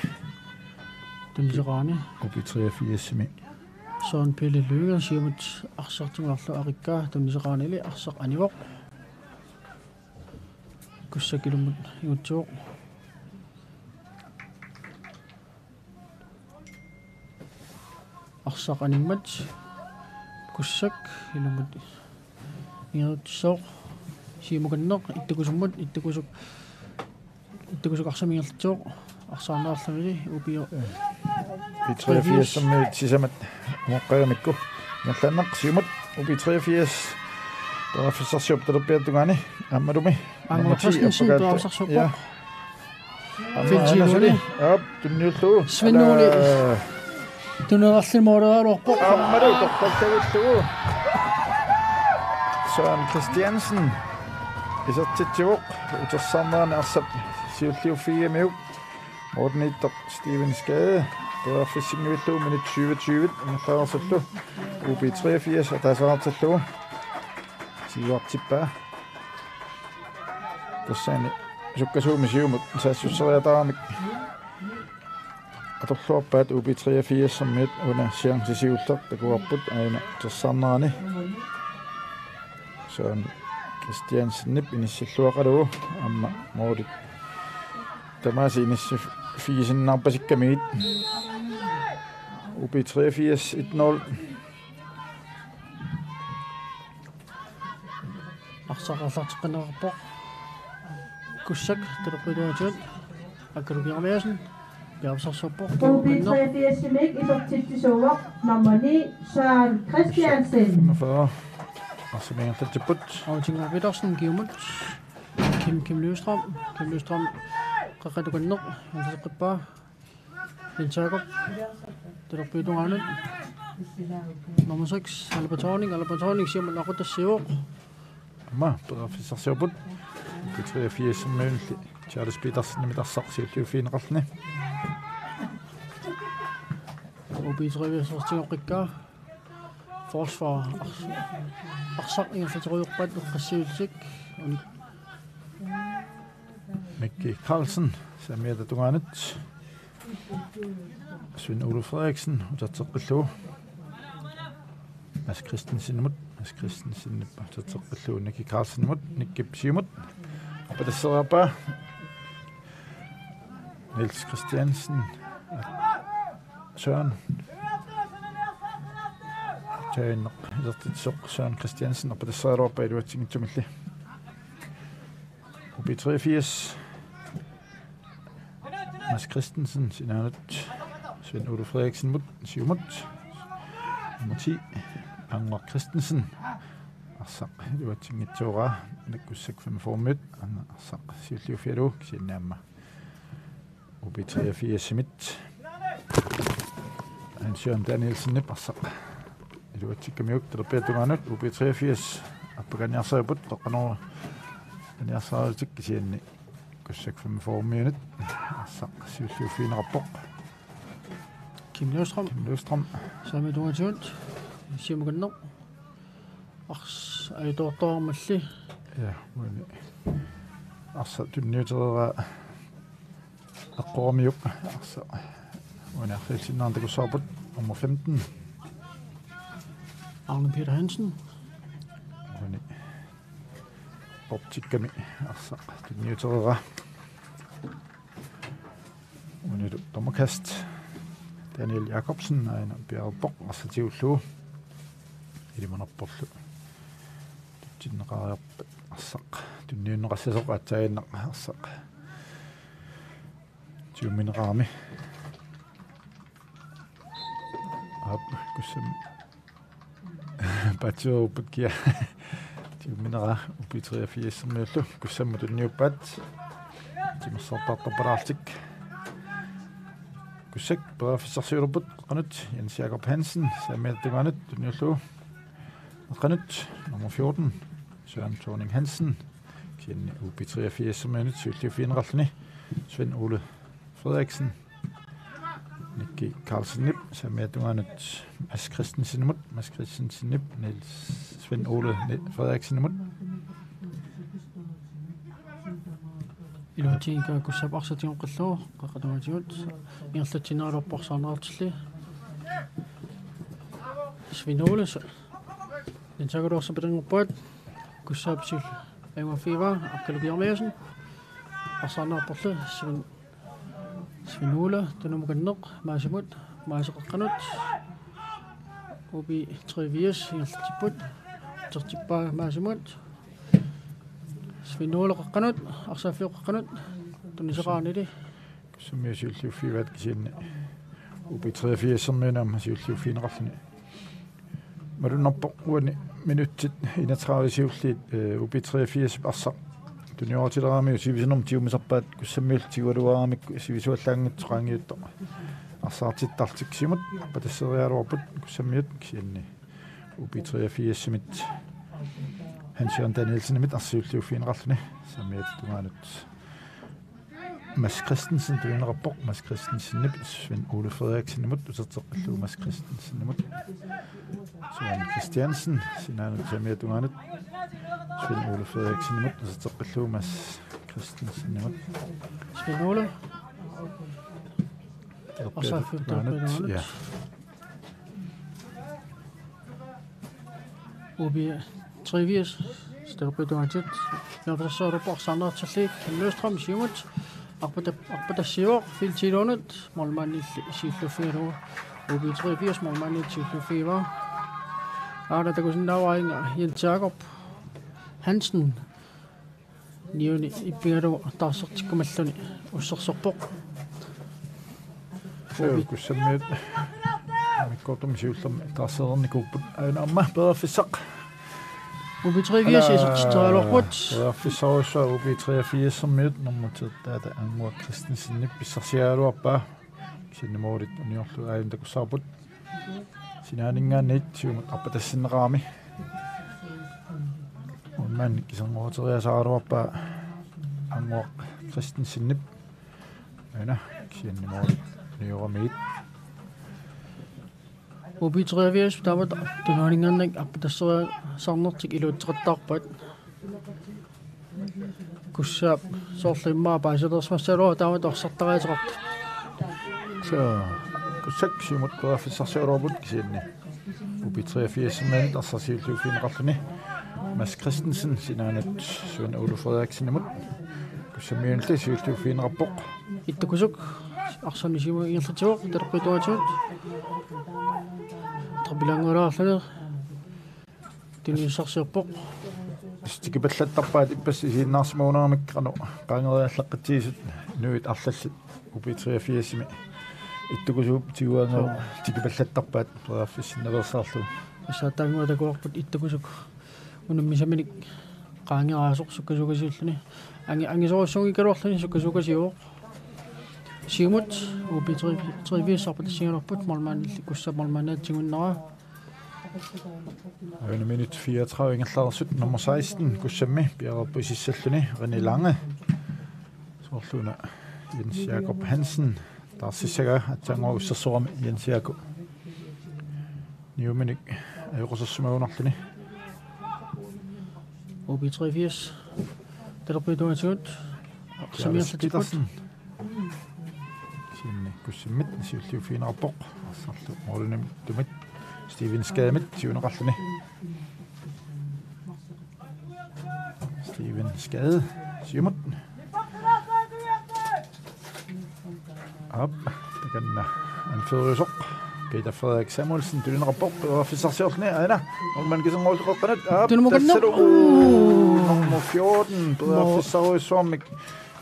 tunserani upi 83 Søren Pelle Løger siumut arsartinguarlu arikkaa tunserani arsaq anivoq kussakilumut igutsuoq arsaq animmat kussak ilumut ingutsoq simukanneq ittukusummat ittukusuk arsamingerlitsoq arsaarnaarlamili upio 83 som sisamat moqqagamikku nallannaq siumut upi 83 Dorafisarsiup terpiatungani ammalumi angortaskinsin ja Finchinuuli op tunniullu Svennuuli tunerarlimooderaaluarpoq ammalu tortaltavullugu Søren Christiansen isartitsivuq utersarnaani arsap siulliuffiamiuk Mortenittoq Steven Skade dorafissinguillugu minut 20 ingallarsersullu upi 83 atasaartallugu siuartippaa tassani sukkasuumi siumut saassustariataramik atorluarpaat upi 83 sammiit una siangsisiulleq takuarput aina tersarnerani Søren Christiansennip inissilluaqalugu amma moolit tamasi inisfigisinnaarpasikkamigit upi 83 1-0 arsaqarlarteqqanerarpoq kussak teleqiluatiat akkalukiarmiasen Bjergsarsorpoq Upi 83 simik isartitsisuuaq nummer 9 Søren Christiansen 45 arsamingertatiput Autingar Petersen kiumut Kim Løvstrøm qaqatukanneq antaseqqippaa Jens Jakob teleqiluanut nummer 6 Albertoning siumut aqutassiuoq amma dorafisarsiuput upi 83 sammiulli Charles Petersen nimitarsarsiulliuffiineqarlni upi 83 forsvar arsaq ingerfateriuqpat uqqassiulsik Nicky Carlsen samiatatungaanut Svend Ole Frederiksen utatseqqillugu Mads Christensen utatseqqillugu Nicky Carlsen Nicky siumut apatasseriarpaa Niels Christiansen Søren tainneq isertitsoq Søren Christiansen apatasseriarpaa iluatsingittumilli upi 83 Mads Christensen sinaanut Svend Ole Frederiksen siumut nummer 10 Angvar Christensen arsaq iluatsingitsuuraa nakkussak 45 minut arsaq siulliuffialu kisiannaamma upi 83 simit Hans-Jørgen Danielsen arsaq iluatsikkammiuk telepiatungaanut upi 83 appaganiarsaaput toqqanora aniarsaaritik kisianni kussek 45 minut. Assaq 27 rapport. Kim Løvstrøm. Sami Duatiunt. Simuganno. Ars aitortormalli. Ja, uani. Arsa tunniuterera aqquamiup. Arsa uani arsilsinnaartakussaaput nummer 15. Arne Peter Hansen. Uani. Optikkami. Arsa tunniuterera. Uani dommerkast. Daniel Jacobsen aina Bjergbok arsatiullu. Ilimanarporlu. Tinneqariarpat arsaq tunniunneqassasuq atsainneq arsaq. Tiumineraami. Ap kussam patsuupukkia. Tiuminera upi 83 myllu kussamma tunniuppat. Timersartartarpalaartik. Kussak berafissarsiuluput qanut Jens Jakob Hansen saamiattuganut tunniullu. Qanut nummer 14 Søren Thorning Hansen kende UB 83 minut 74 Svend Ole Frederiksen Nicky Carlsen Nip saamiattuganut Mads Christensen Nip Niels Svend Ole Frederiksen Nip Ilutiga kussapaqsatiun qalluu qaqatuatiut inerlatinaalorporsaanartilli Svend Ole Intagadorsa bedringuppuat kussapsil aimafiva akkalugiarmiasen arsaanarporlu Svend Ole tunumuganneq maasimut maaseqeqqanut ubi 83 inerlatipput tertippaa maasimut Svend Ole qaqqanut arsaafiuqqanut tunniseraanili kussumiasiulliuffivat kisinni ubi 83 minam siulliuffiineqarluni Marunarpoq uani minuttit 31 ubi 83 arsaq tuniortileraami sivisinum tiumisarpaat kussammiul tigualuaramikku sivisuallaangit qaangiutta arsaartittartiksimut patasserialuarput kussammiut kisinni ubi 83 mit Hans-Jørgen Danielsen mit arsiulliuffiineqarluni sammiattugaanut Mads Christensen tunnerappoq Mads Christensen nip Svend Ole Frederiksen nimut userteqqallu Mads Christensen nimut Søren Christiansen sinaanut sammiattugaanut Svend Ole Frederiksen nimut userteqqallu Mads Christensen nimut Svend Ole arsaaffiuttaaqqiluanut ja ubi 83 sterpetuatit nerversorporsaanartilliik Kim Løvstrøm siumut arpatassiuoq filtiluunut molmaanilli siilluffiilugu ubi 83 molmaanilli siilluffiiva aana takusinnaavainga Jens Jakob Hansen niuni ippigalu taarsertikkumalluni ussersorpoq kussammiut mikkortum siullermi taarserernikuupput ainaamma pederfissaq ubi 83 isertiteraluarput pederfissarussaa ubi 83 minut nummertit taata angua Christensen nippissarsiaaluarpaa kisinnimuulit uniorlu aayuntakussaarput sinaaningaannit siumut arpatassinneqaami unmaan kiserngooteriasaaluarpaa angua Christensen nip aina kisinnimuulit nioramiit ubi 83 tamat tunaaningaannak arpatasseriasarnertik iluutteqattaarpat kussaap soorlimmaa paasedersmassalua tamat orsartariateqart så kussak siumut pederfissarsiaaluarput kisinni ubi 83 minut arsarsiulluuffiineqarluni Mads Christensen sinaanut Svend Ole Frederiksen nimut kussammiunilli siulluuffiineqarpoq ittukusuk arsamisimu inerlatiuoq terqituatiut trabilangulaarlaner tuniussarsiorpoq Stikipallattarpaat ipassi siinnaarsimaunaaramikqanu qaangeriallaqqatiisut nuit arlallut ubi 83 ittukusuup tiguangau tikipallattarpaat peraffissinnaversaarlu assaataangua takuarput ittukusuk unummisaminik qaangeraasuq sukkasukasiulluni angisorussungikaluarluni sukkasukasiuoq siumut ubi 83 arpatassigalarput molmaanilli kussamolmaanaatigunnera Eine minut 34 ingerlarsut nummer 16 kussammi piarappu sissalluni René Lange Torluna Jens Jakob Hansen. Der sikkert at tango ussassuram Jens Jakob. Niuminik ayuqusassumagunartuni. OB 83. Terapeutuansuut. Samir Petersen. Sinne kussimit siulliu fiinarpoq. Assarlu morunim tumit. Steven Skademit siunaqarluni. Steven Skade siumut. Op, der kan anføres op. Peter Frederik Samuelsen, du er en rapport og officerserne, Anna. Og man kan så måle rådnet op. Der ser du nummer 14, bedre officer som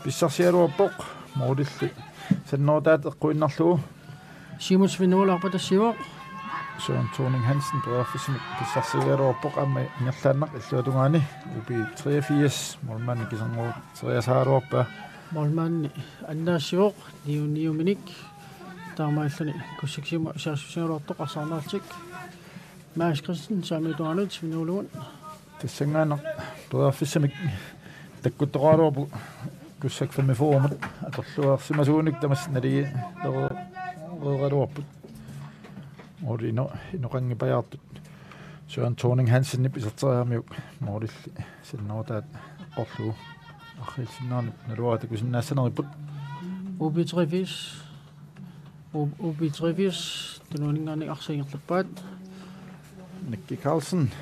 officerser og bok. Målet. Så når der går ind og slå. Simon Svinola op på det siver. Søren Thorning Hansen, bedre officer og bok af med Njertlander. Jeg slår du ngani. UB 83, målmanden kan så måle 3 op. Målmanden Anders Siver, Nio Minik. Taamaillani kussiksima saasusiorortoqarsaarnaartik Mads Christensen saamiituanut Svinuluun тассангаана туаффиссамик таккуттораалуарпу куссак фэммифоормут аторлуарсимасууник тамас налии лерегалуарпут орино иноқангипаjaartut Søren Thorning Hansen nip isarteriarmiuk moorилли синнаутаат qoрлуу аррилсиннаарни налуата кусиннаассанериппут OB3 OB3 tununingani arsiingerlappaat Nicky Carlsen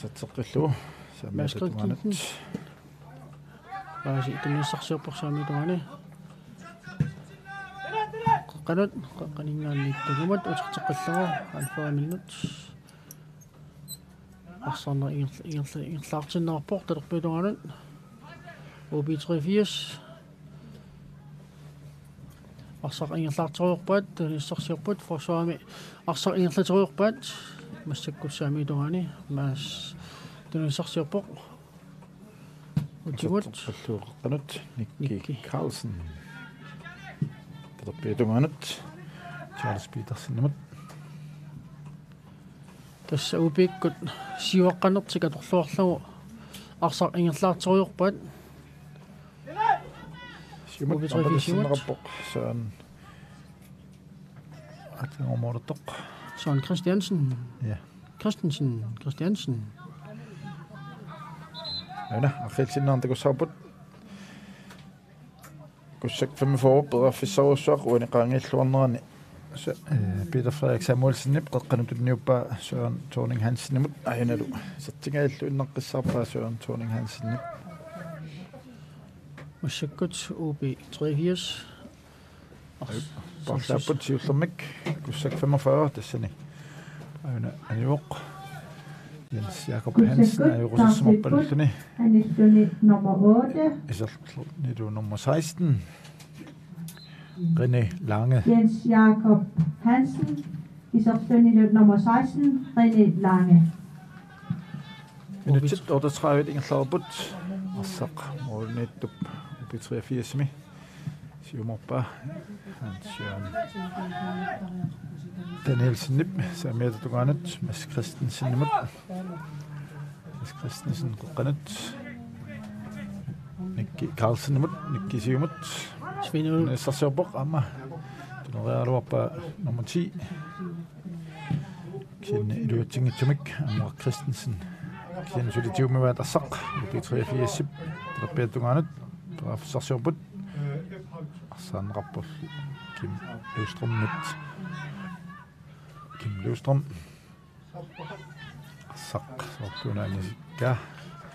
tatseqqillu saamatuanut baasi tunissarsiorporsaamituani qanut qaningaanniittugumat uterteqqallera alfa minut arsorner ingerlaartinnerport talerputuanut OB3 Arsar ingerlaartoriorpaat tunissarsiorput forsvaami arsar ingerlatoriorpaat массаккуссаамиитугани маас tunissarsiorpoq утигут qanut Nicky Carlsen talerputuanut Charles Petersen nimut тасса упиккут сиваққанертика торлуарлугу арсар инgerlaartoriorpaat Rapport Søren Atengomortok Søren Christiansen. Ja. Christiansen. Ja, akhiilsinnaarn takussaaput kussak 45 bedre fissarussaq uaniqaangiilluarnerani Peter Frederik Samuelsen nip qaqqanutulniuppa Søren Thorning Hansen nimut ajanalu sertingaallu inneqqissaarpaa Søren Thorning Hansen nip Massakkut OB 83. Barlaaput siullermik kussak 45 tassani. Ayuna aniuq Jens Jakob Hansen ajurussumorpallulluni. Anilluni nummer 8. Iserluni du nummer 16. René Lange. Jens Jakob Hansen. Iserluni nummer 16. René Lange. Minutit 38 ingerlaarput. Arsaq moolniittup UB83 siumorpa Hans-Jørgen Danielsen nip saamiatutugaanut Mads Christensen nimut Mads Christensen qoqqanut Nicky Carlsen nimut Nicky siumut Svinul nissarsiorpoq amma tunerialuarpa nummer 10 kinne iluatingitsumik Amor Christensen kinne sulitiumivaat arsaq UB83 terapeutugaanut professorsiorput arsaanrappull Kim Løvstrøm arsaq sortuunaanikka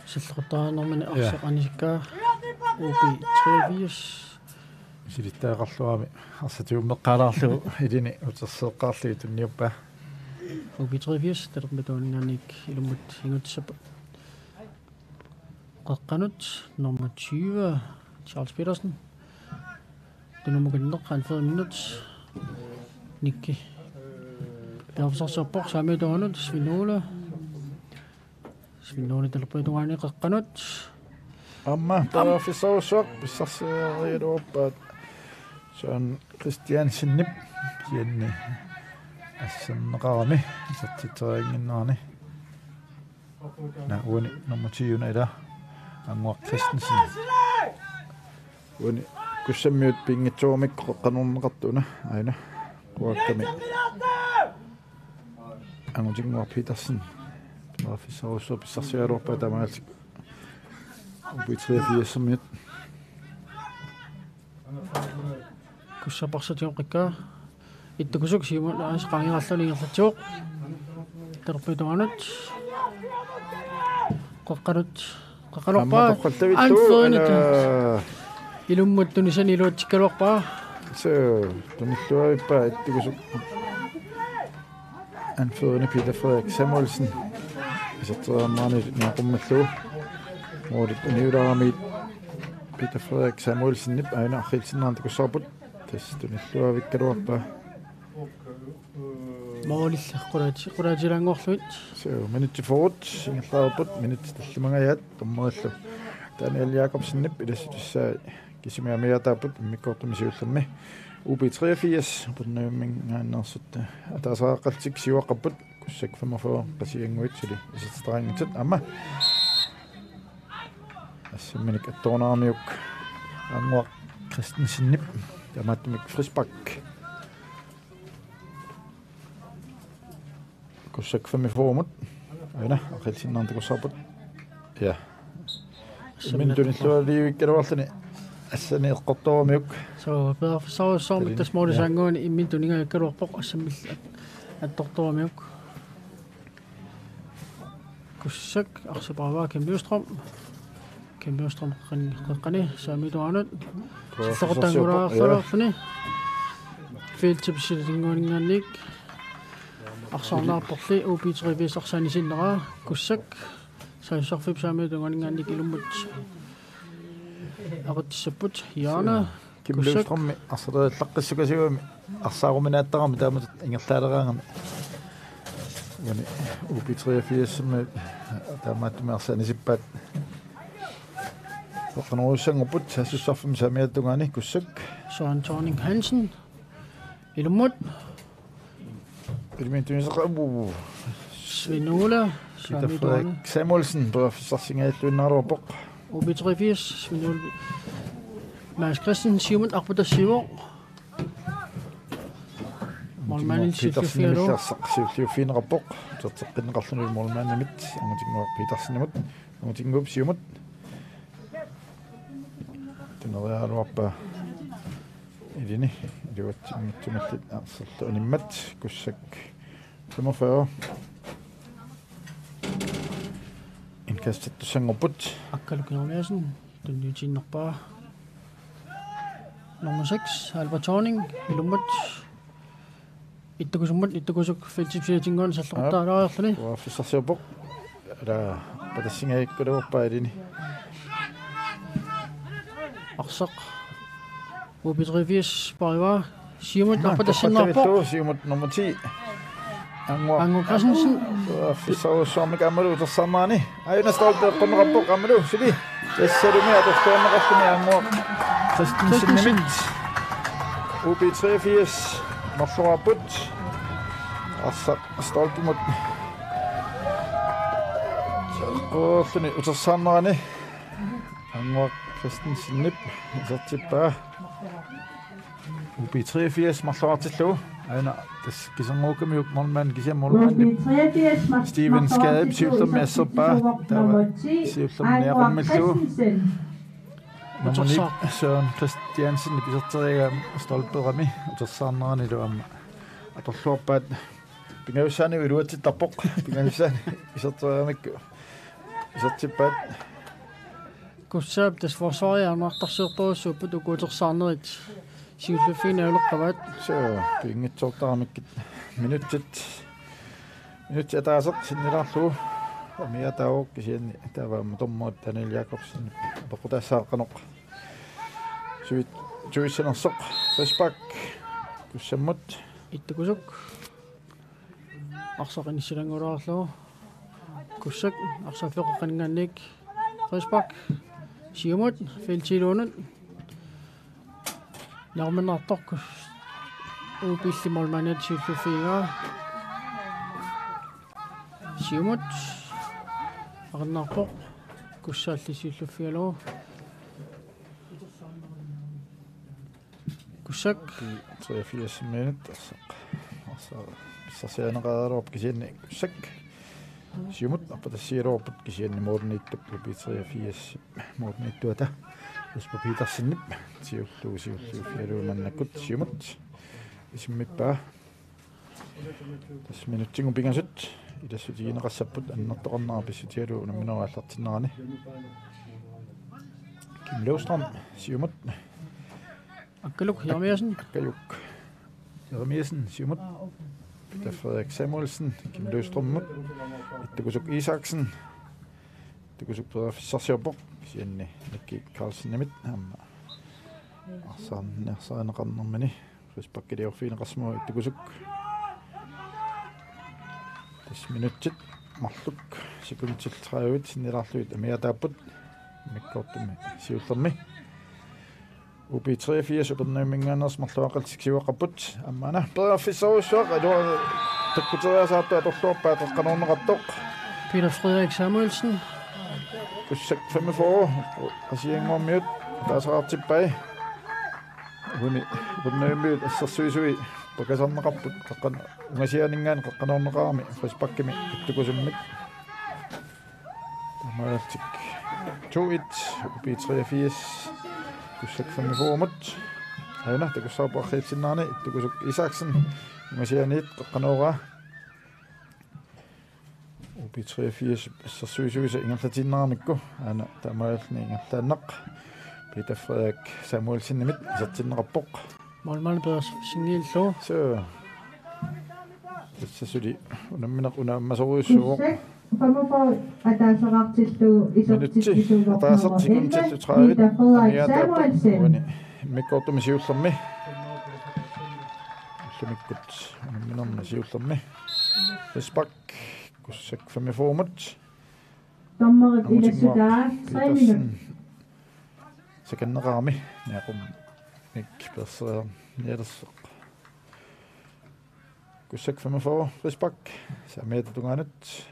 силлертааnermani арсақаникка OB 83 силиттаақарлуами арсатиуммеққалаарлу илини утерсеэққарлуи тунниуппа OB 83 терпетуунинганик илумут ингутсаппа qaqqanut nummer 20 Charles Petersen. Det nummer kan nok han 5 minutter. Nicky. Der var så på samme dag Svinola der på duane qaqqanut. Amma professorsuaq pissarseeriluuppaat Søren Christiansen nip Jenny assanneqarami isartiteriinginnaarni na uani nummer 10 ila Anguaq Christensen. Uni kussammiut pingitsuumikko qanurneqartuna aina kuakkami angutinguar Petersen Rafisausso pissarsialuarpa tamaati ubi 83 minut kussapaqsatiuqikka ittukusuk siimut aas qangiralluniingерлatiuq terpituanut qaqqalorpa anfernit ilummuttunisan iluutsikkaluarpa so tunilluarippa ittukusuk anførende Peter Frederik Samuelsen isatseramaani niaqummallu muudit uniularamit Peter Frederik Samuelsen nip aina arrilsinnaartikussarput tas tunilluavikkaluarpa quraatilanguarluit so minutti forward singerlaarput minutti tallimangayat tommerillu Daniel Jacobsen nip ilassutissaa kisimiamiataaput mikkortumisiullermi UB83 pernømmingaannersut ataasaaqaltik siuaqqapput kussak 45 qasianguitsuli isatstraangitut amma assiminik attornaarmiuk anguaq Christensen nip tamattumik frisbak kussak 45 mut aina aqilsinnaartikussarput ja mintunillualiivikkaluarluni assani eqqortorumiuk so beerfissarussarmik tasmuulisaanguuni immintuningaakkaluarpoq assammill attortorumiuk kussak arsipaavaa Kembyström qaqqani saamituanut soqortaangulaarluarfuni fiiltipsilinguuningaannik arsaarnaarporli UB83 arsaanisinneraa kussak saisarfip saamituanningaannik ilummut aqutissaput Jana Kembyström arsareellaqqissukasiuami arsaaruminaattarami taamat ingerlaaleраангами yani UB83 taamattumi arsaanисиппаат qanurussannguput sassussarfum saamiattungaani kussak Søren Thorning Hansen ilummut ilmintunisaqabu Svinula Peter Frederik Samuelsen beerfissarsingaallunnaarluarpoq UB83 Svinula Mads Christensen siumut arputassiuoq Molmanin Petersen siufiinerappoq terteqqinneqarluni molmaanimit angutinguaq Petersenimut angutinguup siumut tuneriaaluarpa ilini iluatsimmitsumallit arserluunimmat kussak 45 inkastattussangorput akkalukinorliasen tunniutinnerpaa nummer 6 Albert Thorning ilummut ittukusuk feltipsiatingoon sallertaalaarluni uaffissarsiupoq ala patassingaikkaluarpa ilini arsaq UB83 pariva siumut arpatassinnerpoq siumut nummer 10 Angu Christensen uaffissarussuarmik ammalu utersarnaani ayuna stolpe qunnerappoq ammalu sili tassalumi atortuanneqarluni anguaq Christensen nimit UB83 marluarput arsaq stolpemut qoolluni utersarnerani anguaq Christensen nip isartippaa UB83 marluartillu aina tas kisanguukamiuk molman kisiamolman Steven Skadeb siullermi asserpaa taava siullermi neaqammillu nummer 9 Søren Christiansen ipiserteriga stolperami utersarnerani luamma atorluarpaat pingaussaani iluatittarpoq pingaussaani iserteriamikku isertippaat kussaap tas forsvaariarnartarsiortorussууpput ukuutersaarnerit siullufiina uleqqavaat so pingitsortaramikkit minuttit ataaseq sinnilarlu amiataawok kisianni taavaamma tommoot Daniel Jacobsen pequtaassaaqanoq suissanersoq frisbak kussammut ittukusuk arsaqinissилангулаарлу kussak arsafeqeqqanningaannik frisbak siumut feltiluunut narmenartorkus uupillimolmanat siullufiigaa siumut aqannarpoq Kussaallisilluffialoo. Kussak. 83 minutter. Så ser jeg noget op, kan sige, kussak. Siumut, og på det siger op, kan sige, at morgen ikke bliver 83 morgen ikke der. Jesper Petersen, siger du, men er godt siumut. Det er mit bare. Das minuuttiin kun pikanset. Idässä siinä rassaput annattu annaapissa tiedon minua atlatsinnaani. Kim Løvstrøm, Siumut. Akkaluk Jeremiasen. Akkaluk Jeremiasen, Siumut. Peter Frederik Samuelsen, Kim Løvstrøm. Ittekusuk Isaksen. Ittekusuk Peter Sassiopok. Sienni Nikki Carlsen nimit. Saan rannammeni. Rispakki det fin rasmo ittekusuk. Tässä minuutit mahtuk sekuntit 30 sinirarluit amiataaput mikkortumi siullermi ubi 83 upernimingaaners marluaqaltik siuaqaput ammana perafissorusuaq alua takkuteriasaartu atorluorpaat qanorneqartoq Peter Frederik Samuelsen. kussak 45 qasiangormiut taasaraartippai uni upernimingaat assarsuisui pakasarneqarput qaqqan ungasianingaan qaqqanorneqaarmi frispakkimi ittukusummit tamartik 2-1 ubi 83 kussak 45 aina takussaapuarriitsinnaani ittukusuk Isaksen ungasianiit qaqqanoraa ubi 83 assarsuisuisa ingerlatinnaarmikku aina tamaralni ingerlaannaq Peter Frederik Samuelsen nimit isartinneqarpoq Målmand bedre signal så sudi unammasoriussuo ataasartikuntillu 30 amiataaput mikkortumisiullermi ullumikkut unamminermasiullermi Risbak kussak 45 Dommeret Ida Sudar, 3 minutter. Sekannerami naqum ik bedre nedersaq kussak 45 Risbak sameetutunganut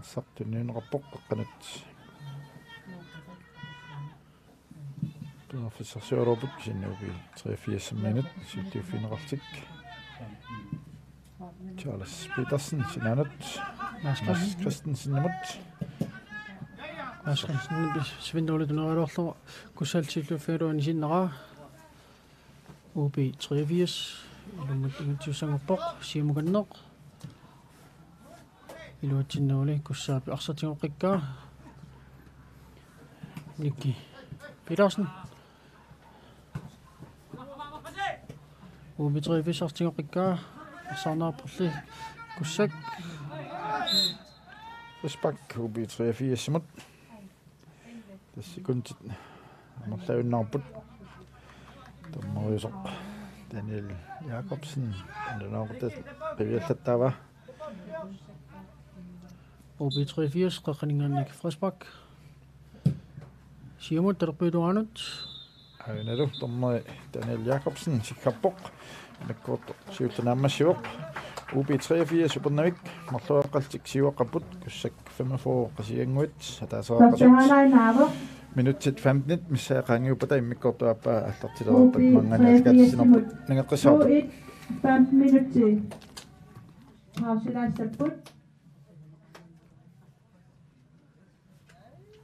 assartunniunerappoq qaqqanut Professorsorobut sinnubi 83 minut sittiuffinerartik Charles Petersen sinanut Mads Christensen nimut Asqalsen bis svindolituneralorlu kussaltillufialuani sinnera UB 83 ilumut ingutussangerpoq siumukanneq iluatsinnuuli kussaapi arsatigoqqikkaa Nikki Petersen UB 83 artigoqqikkaa arsaarnaarpulli kussak Risbak ubi 83 mut tässä kuntit ammerlaunnaarput tammariusoq Daniel Jacobsen annaaqut qiviallattaava UB 83 qaqqaningaannik Frisbak siumut terpiduanut ainalu tammari Daniel Jacobsen sikkappoq mikkortu siultanaammassiuq UB 83 supernavik marluaqqaltik siuaqqaput kussak 45 qasianguit ataasaraqqasut minutit 15 missaaqaangiupata immikkortuappa allartilerappat manganaatkatsinerput nangeqqissaarput 15 minutter. Pauselæsaput.